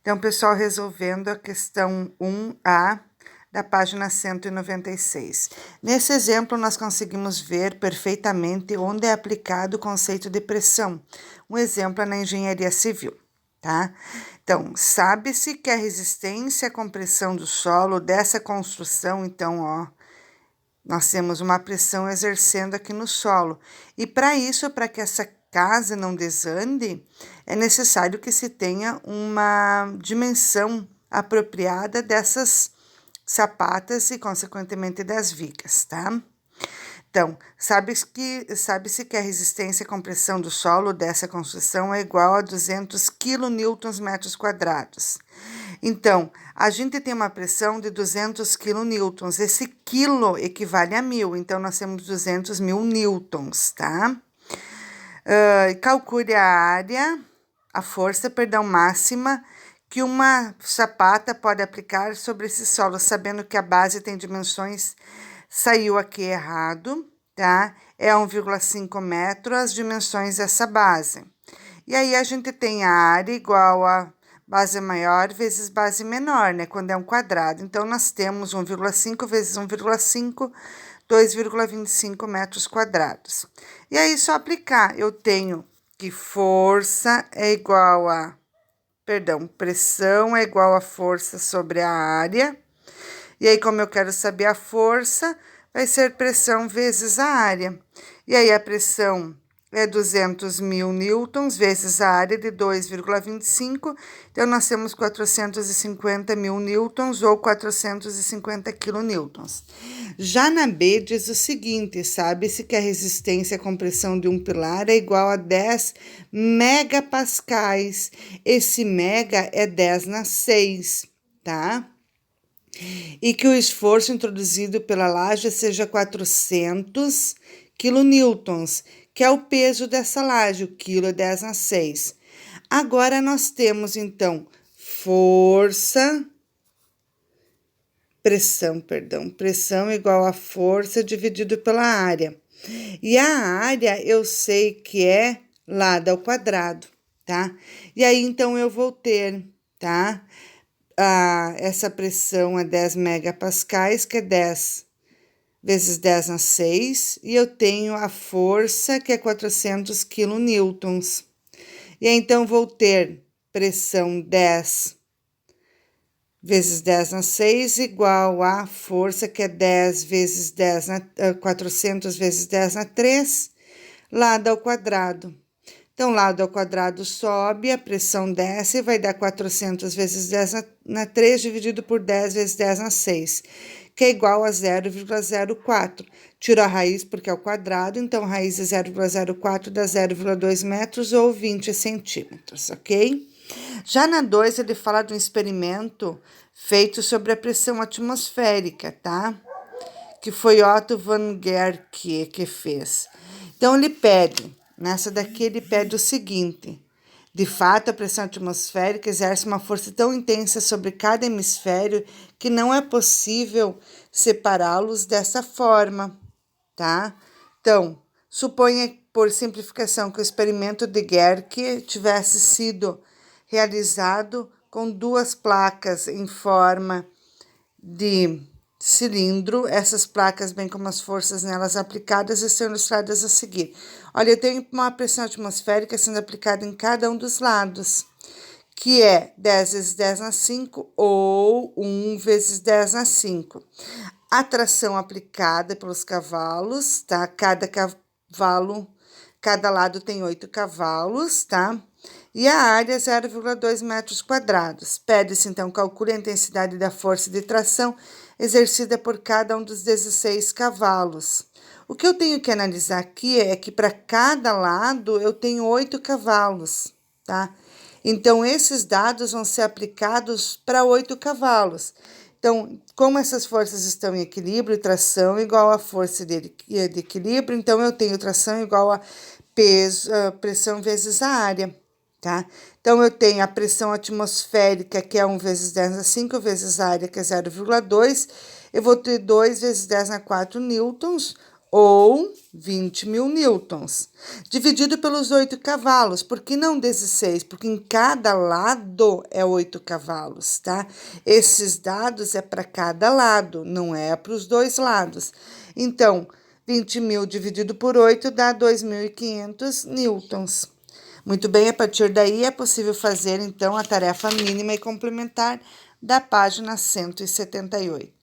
Então, pessoal, resolvendo a questão 1A da página 196. Nesse exemplo, nós conseguimos ver perfeitamente onde é aplicado o conceito de pressão. Um exemplo é na engenharia civil, tá? Então, sabe-se que a resistência à compressão do solo dessa construção, então, ó, nós temos uma pressão exercendo aqui no solo. E para isso, para que essa casa não desande, é necessário que se tenha uma dimensão apropriada dessas sapatas e, consequentemente, das vigas, tá? Então, sabe-se que a resistência à compressão do solo dessa construção é igual a 200 kNm². Então, a gente tem uma pressão de 200 kN. Esse quilo equivale a 1000, então nós temos 200 mil newtons, tá? Calcule a força máxima que uma sapata pode aplicar sobre esse solo, sabendo que a base tem dimensões, saiu aqui errado, tá? É 1,5 metro as dimensões dessa base. E aí a gente tem a área igual a base maior vezes base menor, né? Quando é um quadrado. Então, nós temos 1,5 vezes 1,5, 2,25 metros quadrados. E aí, só aplicar. Eu tenho que pressão é igual a força sobre a área. E aí, como eu quero saber a força, vai ser pressão vezes a área. E aí, a pressão é 200 mil newtons vezes a área de 2,25. Então, nós temos 450 mil newtons ou 450 quilonewtons. Já na B, diz o seguinte, sabe-se que a resistência à compressão de um pilar é igual a 10 megapascais. Esse mega é 10 na 6, tá? E que o esforço introduzido pela laje seja 400 quilonewtons, que é o peso dessa laje, o quilo é 10 na 6. Agora, nós temos, então, pressão igual a força dividido pela área. E a área, eu sei que é lado ao quadrado, tá? E aí, então, eu vou ter, tá? Essa pressão é 10 megapascais, que é 10 vezes 10 na 6, e eu tenho a força, que é 400 quilonewtons. E aí, então, vou ter pressão 10 vezes 10 na 6, igual a força, que é 10 vezes 10 na 400 vezes 10 na 3, lado ao quadrado. Então, lado ao quadrado sobe, a pressão desce, vai dar 400 vezes 10 na 3, dividido por 10 vezes 10 na 6, que é igual a 0,04. Tiro a raiz porque é o quadrado, então, raiz de 0,04 dá 0,2 metros ou 20 centímetros, ok? Já na 2, ele fala de um experimento feito sobre a pressão atmosférica, tá? Que foi Otto von Guericke que fez. Então, ele pede... Nessa daqui, ele pede o seguinte: de fato, a pressão atmosférica exerce uma força tão intensa sobre cada hemisfério que não é possível separá-los dessa forma, tá? Então, suponha, por simplificação, que o experimento de Guericke tivesse sido realizado com duas placas em forma de cilindro. Essas placas, bem como as forças nelas aplicadas, estão ilustradas a seguir. Olha, eu tenho uma pressão atmosférica sendo aplicada em cada um dos lados, que é 10 vezes 10 na 5 ou 1 vezes 10 na 5. A tração aplicada pelos cavalos, tá? Cada lado tem 8 cavalos, tá? E a área é 0,2 metros quadrados. Pede-se, então, calcule a intensidade da força de tração exercida por cada um dos 16 cavalos. O que eu tenho que analisar aqui é que para cada lado eu tenho 8 cavalos, tá? Então, esses dados vão ser aplicados para 8 cavalos. Então, como essas forças estão em equilíbrio, tração igual a força de equilíbrio, então eu tenho tração igual a pressão vezes a área, tá? Então, eu tenho a pressão atmosférica, que é 1 vezes 10 na 5, vezes a área, que é 0,2. Eu vou ter 2 vezes 10 na 4 newtons, ou 20.000 newtons, dividido pelos 8 cavalos. Por que não 16? Porque em cada lado é 8 cavalos, tá? Esses dados é para cada lado, não é para os dois lados. Então, 20.000 dividido por 8 dá 2.500 newtons. Muito bem, a partir daí é possível fazer, então, a tarefa mínima e complementar da página 178.